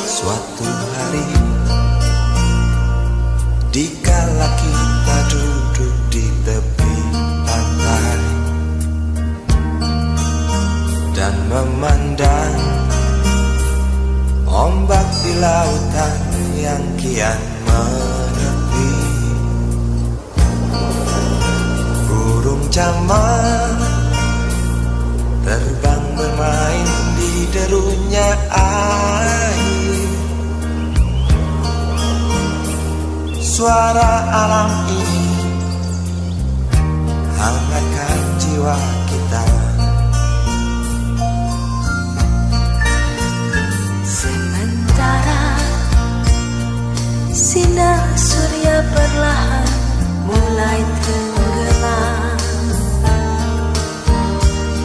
Suatu hari, dikala kita duduk di tepi pantai dan memandang ombak di lautan yang kian menepi, burung camar terbang bermain di derunya air. Suara alam ini hangatkan jiwa kita. Sementara sinar surya perlahan mulai tenggelam,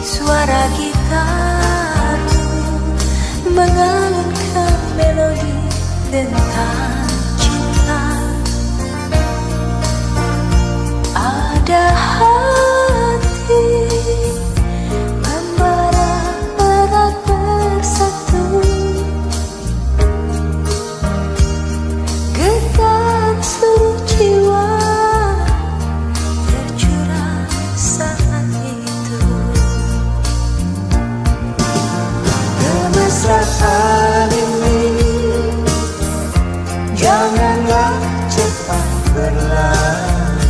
suara gitar mengalunkan melodi tentang cinta. Ada hati membara erat bersatu, getar seluruh jiwa tercurah saat itu. Kemesraan ini janganlah cepat berlalu.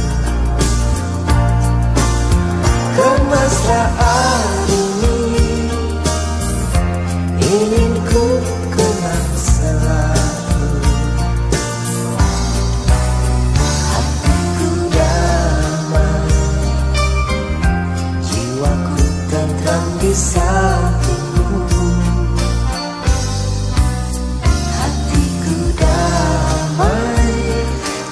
Kemesraan ini ingin ku kenang selalu. Hatiku damai, jiwaku tentram di sampingmu. Hatiku damai,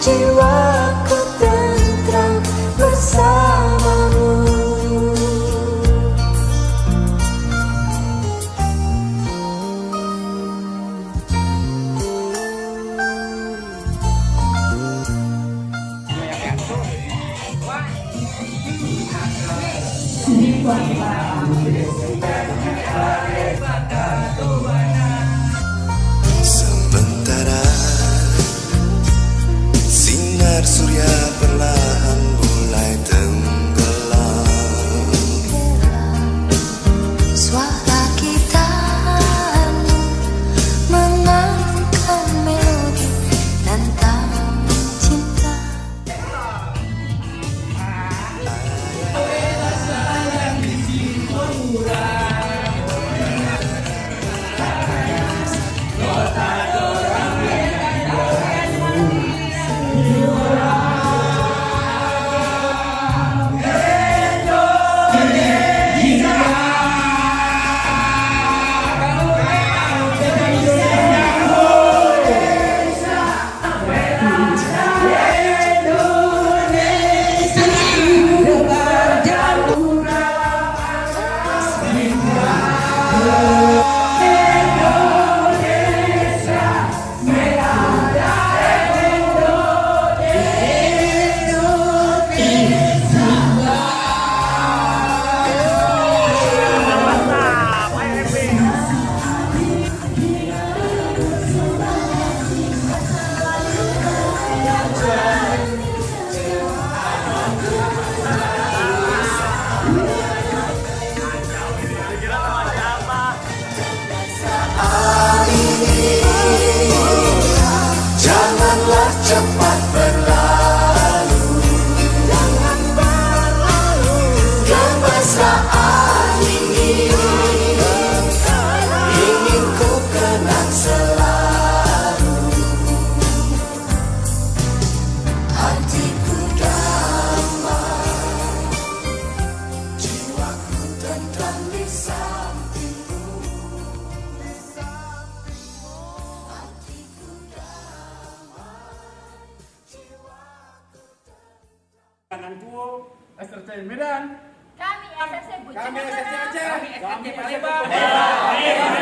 jiwaku tentram bersamamu. Sementara sinar surya perlahan mulai tenggelam, Suara gitar mengalunkan melodi tentang cinta. janganlah cepat berlalu. Kemesraan ini ingin ku kenang selalu. Hatiku damai, jiwaku tentram di sampingmu. Kanan Kuo, SRC Medan. Kami SSC Bujang. Kami SSC Aceh. Kami SSC Palembang.